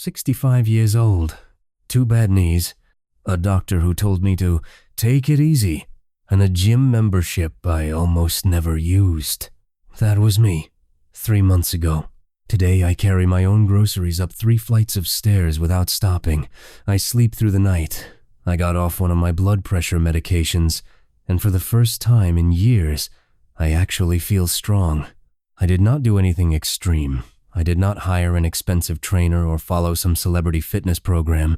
65 years old, 2 bad knees, a doctor who told me to take it easy, and a gym membership I almost never used. That was me, 3 months ago. Today I carry my own groceries up 3 flights of stairs without stopping. I sleep through the night. I got off one of my blood pressure medications, and for the first time in years, I actually feel strong. I did not do anything extreme. I did not hire an expensive trainer or follow some celebrity fitness program.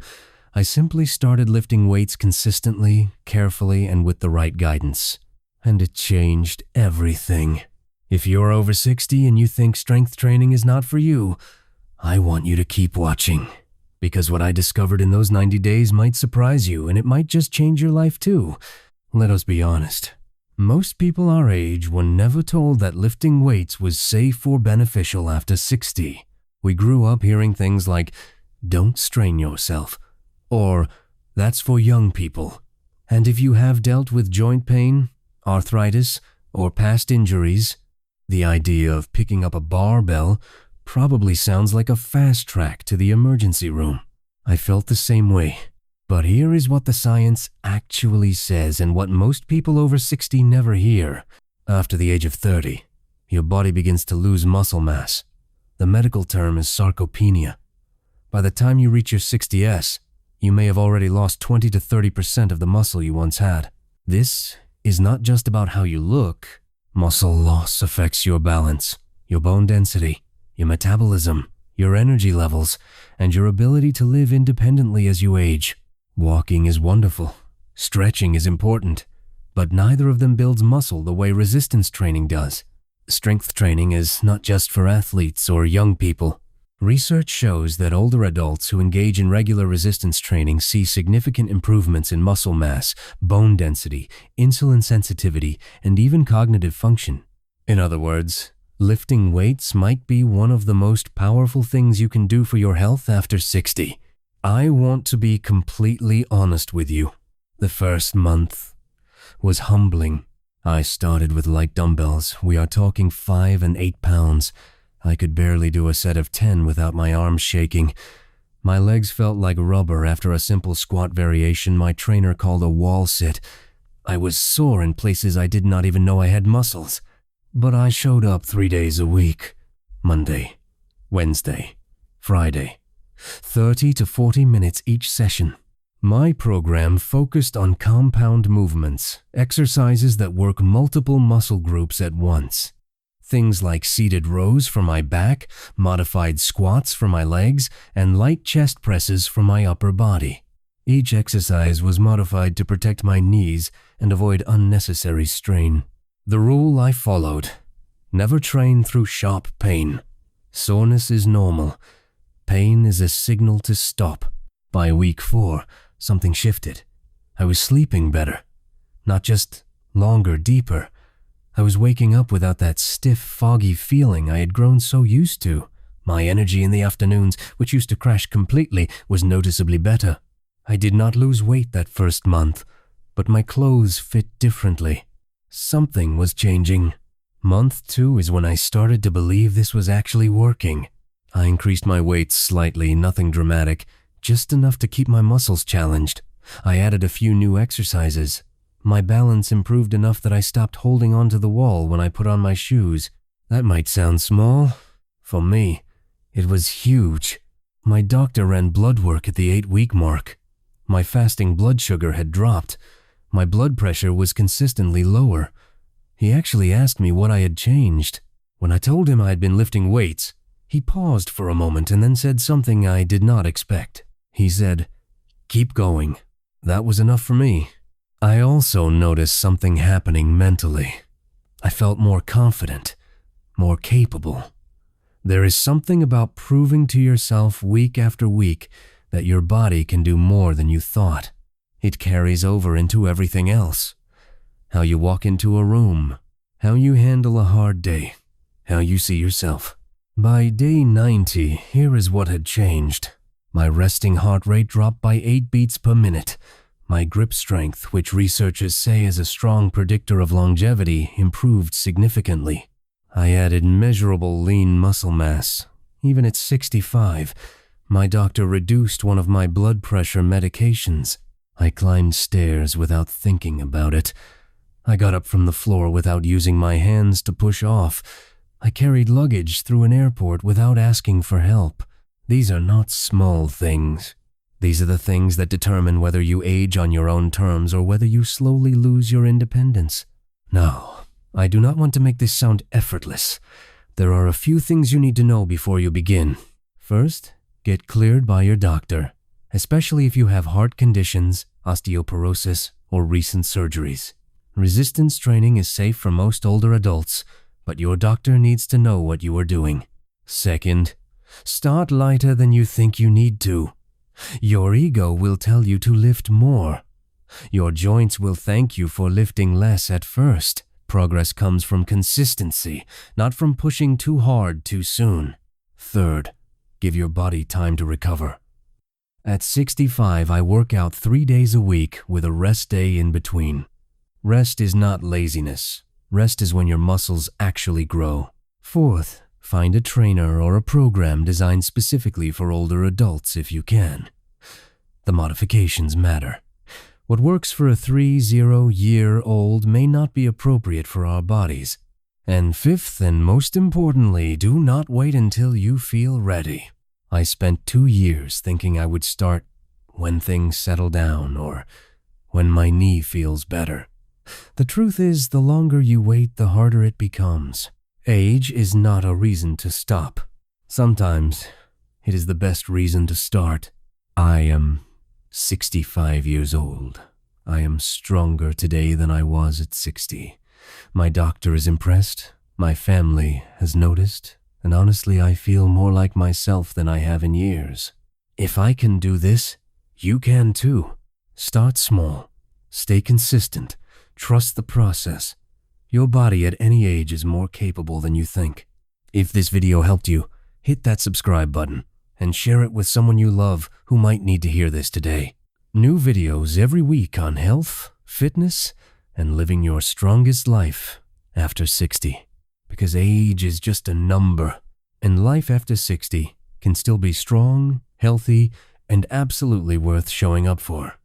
I simply started lifting weights consistently, carefully, and with the right guidance. And it changed everything. If you're over 60 and you think strength training is not for you, I want you to keep watching. Because what I discovered in those 90 days might surprise you, and it might just change your life too. Let us be honest. Most people our age were never told that lifting weights was safe or beneficial after 60. We grew up hearing things like, "Don't strain yourself," or "That's for young people." And if you have dealt with joint pain, arthritis, or past injuries, the idea of picking up a barbell probably sounds like a fast track to the emergency room. I felt the same way. But here is what the science actually says and what most people over 60 never hear. After the age of 30, your body begins to lose muscle mass. The medical term is sarcopenia. By the time you reach your 60s, you may have already lost 20 to 30% of the muscle you once had. This is not just about how you look. Muscle loss affects your balance, your bone density, your metabolism, your energy levels, and your ability to live independently as you age. Walking is wonderful. Stretching is important. But neither of them builds muscle the way resistance training does. Strength training is not just for athletes or young people. Research shows that older adults who engage in regular resistance training see significant improvements in muscle mass, bone density, insulin sensitivity, and even cognitive function. In other words, lifting weights might be one of the most powerful things you can do for your health after 60. I want to be completely honest with you. The first month was humbling. I started with light dumbbells. We are talking 5 and 8 pounds. I could barely do a set of 10 without my arms shaking. My legs felt like rubber after a simple squat variation my trainer called a wall sit. I was sore in places I did not even know I had muscles. But I showed up 3 days a week. Monday, Wednesday, Friday. 30 to 40 minutes each session. My program focused on compound movements, exercises that work multiple muscle groups at once. Things like seated rows for my back, modified squats for my legs, and light chest presses for my upper body. Each exercise was modified to protect my knees and avoid unnecessary strain. The rule I followed: never train through sharp pain. Soreness is normal. Pain is a signal to stop. By week 4, something shifted. I was sleeping better. Not just longer, deeper. I was waking up without that stiff, foggy feeling I had grown so used to. My energy in the afternoons, which used to crash completely, was noticeably better. I did not lose weight that first month, but my clothes fit differently. Something was changing. Month 2 is when I started to believe this was actually working. I increased my weight slightly, nothing dramatic, just enough to keep my muscles challenged. I added a few new exercises. My balance improved enough that I stopped holding onto the wall when I put on my shoes. That might sound small. For me, it was huge. My doctor ran blood work at the 8-week mark. My fasting blood sugar had dropped. My blood pressure was consistently lower. He actually asked me what I had changed. When I told him I had been lifting weights, he paused for a moment and then said something I did not expect. He said, "Keep going." That was enough for me. I also noticed something happening mentally. I felt more confident, more capable. There is something about proving to yourself week after week that your body can do more than you thought. It carries over into everything else. How you walk into a room, how you handle a hard day, how you see yourself. By day 90, here is what had changed. My resting heart rate dropped by 8 beats per minute. My grip strength, which researchers say is a strong predictor of longevity, improved significantly. I added measurable lean muscle mass. Even at 65, My doctor reduced one of my blood pressure medications. I climbed stairs without thinking about it. I got up from the floor without using my hands to push off. I carried luggage through an airport without asking for help. These are not small things. These are the things that determine whether you age on your own terms or whether you slowly lose your independence. Now, I do not want to make this sound effortless. There are a few things you need to know before you begin. First, get cleared by your doctor, especially if you have heart conditions, osteoporosis, or recent surgeries. Resistance training is safe for most older adults, but your doctor needs to know what you are doing. Second, start lighter than you think you need to. Your ego will tell you to lift more. Your joints will thank you for lifting less at first. Progress comes from consistency, not from pushing too hard too soon. Third, give your body time to recover. At 65, I work out 3 days a week with a rest day in between. Rest is not laziness. Rest is when your muscles actually grow. Fourth, find a trainer or a program designed specifically for older adults if you can. The modifications matter. What works for a 30-year-old may not be appropriate for our bodies. And fifth, and most importantly, do not wait until you feel ready. I spent 2 years thinking I would start when things settle down or when my knee feels better. The truth is, the longer you wait, the harder it becomes. Age is not a reason to stop. Sometimes it is the best reason to start. I am 65 years old. I am stronger today than I was at 60. My doctor is impressed. My family has noticed. And honestly, I feel more like myself than I have in years. If I can do this, you can too. Start small. Stay consistent. Trust the process. Your body at any age is more capable than you think. If this video helped you, hit that subscribe button and share it with someone you love who might need to hear this today. New videos every week on health, fitness, and living your strongest life after 60. Because age is just a number, and life after 60 can still be strong, healthy, and absolutely worth showing up for.